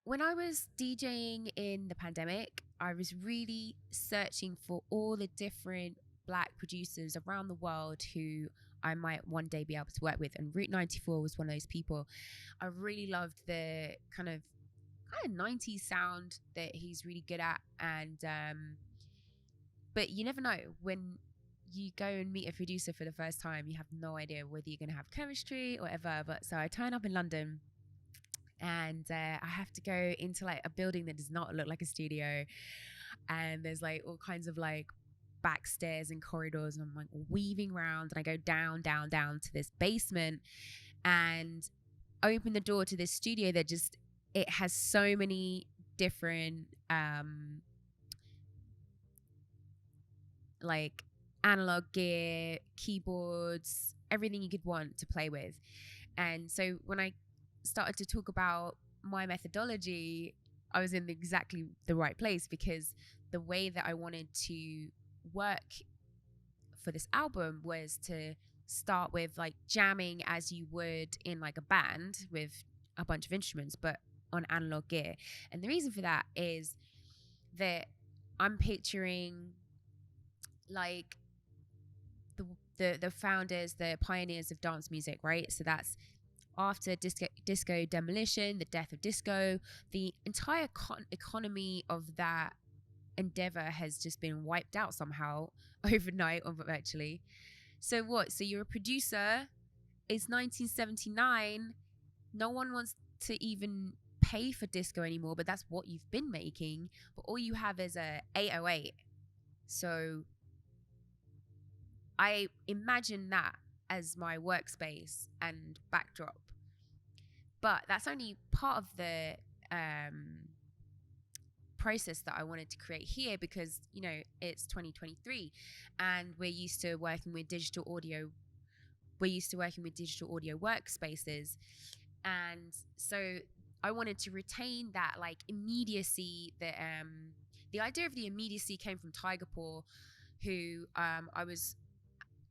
when I was DJing in the pandemic, I was really searching for all the different Black producers around the world who I might one day be able to work with. And Route 94 was one of those people. I really loved the kind of 90s sound that he's really good at. And but you never know when you go and meet a producer for the first time, you have no idea whether you're going to have chemistry or whatever. But so I turn up in London, and I have to go into like a building that does not look like a studio, and there's like all kinds of like back stairs and corridors, and I'm like weaving around, and I go down to this basement and open the door to this studio that just, it has so many different like analog gear, keyboards, everything you could want to play with. And so when I started to talk about my methodology, I was in exactly the right place, because the way that I wanted to work for this album was to start with like jamming as you would in like a band with a bunch of instruments, but on analog gear. And the reason for that is that I'm picturing like the founders, the pioneers of dance music, right? So that's after disco demolition, the death of disco, the entire economy of that endeavor has just been wiped out somehow overnight or virtually. So what? So you're a producer. It's 1979. No one wants to even pay for disco anymore, but that's what you've been making. But all you have is a 808. So I imagine that as my workspace and backdrop. But that's only part of the process that I wanted to create here, because, you know, it's 2023 and we're used to working with digital audio. We're used to working with digital audio workspaces. And so I wanted to retain that like immediacy, that the idea of the immediacy came from Tiger Paw, who I was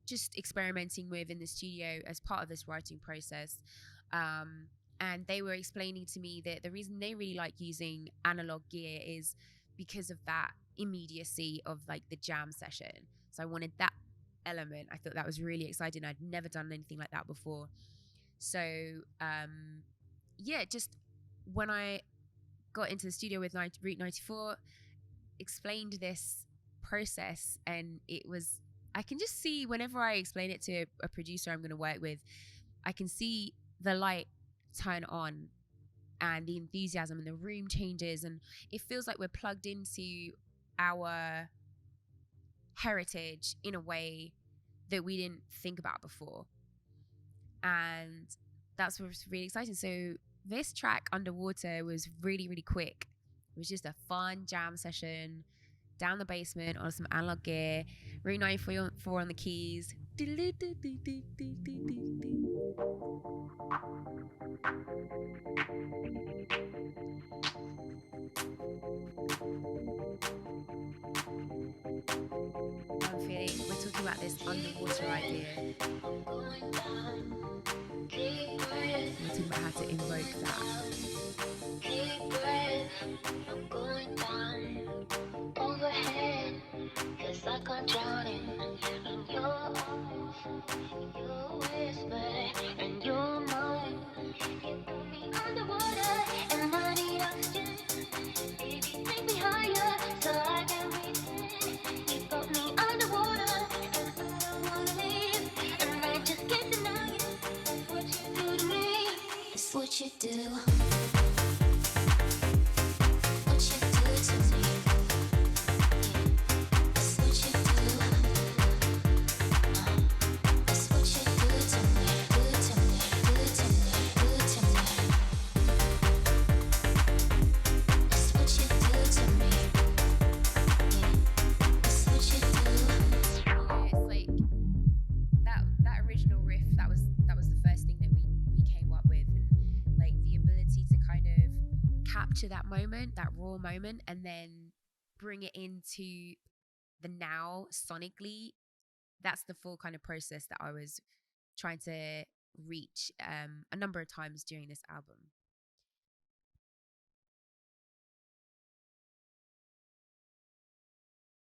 just experimenting with in the studio as part of this writing process. And they were explaining to me that the reason they really like using analog gear is because of that immediacy of like the jam session. So I wanted that element. I thought that was really exciting. I'd never done anything like that before. So yeah, just when I got into the studio with Route 94, explained this process, and it was, I can just see whenever I explain it to a producer I'm going to work with, I can see the light turn on and the enthusiasm, and the room changes, and it feels like we're plugged into our heritage in a way that we didn't think about before. And that's what's really exciting. So this track, Underwater, was really, really quick. It was just a fun jam session down the basement on some analog gear, Route 94 on the keys. I'm feeling, we're talking about this underwater idea. We're talking about how to invoke that. I'm going down overhead, feels like I'm drowning in your arms, your whisper, and your mind. You put me underwater, and I need oxygen. Baby, take me higher, so I can breathe in. You got me underwater, and I don't wanna leave, and I just can't deny it. That's what you do to me. It's what you do. That moment, that raw moment, and then bring it into the now sonically. That's the full kind of process that I was trying to reach a number of times during this album.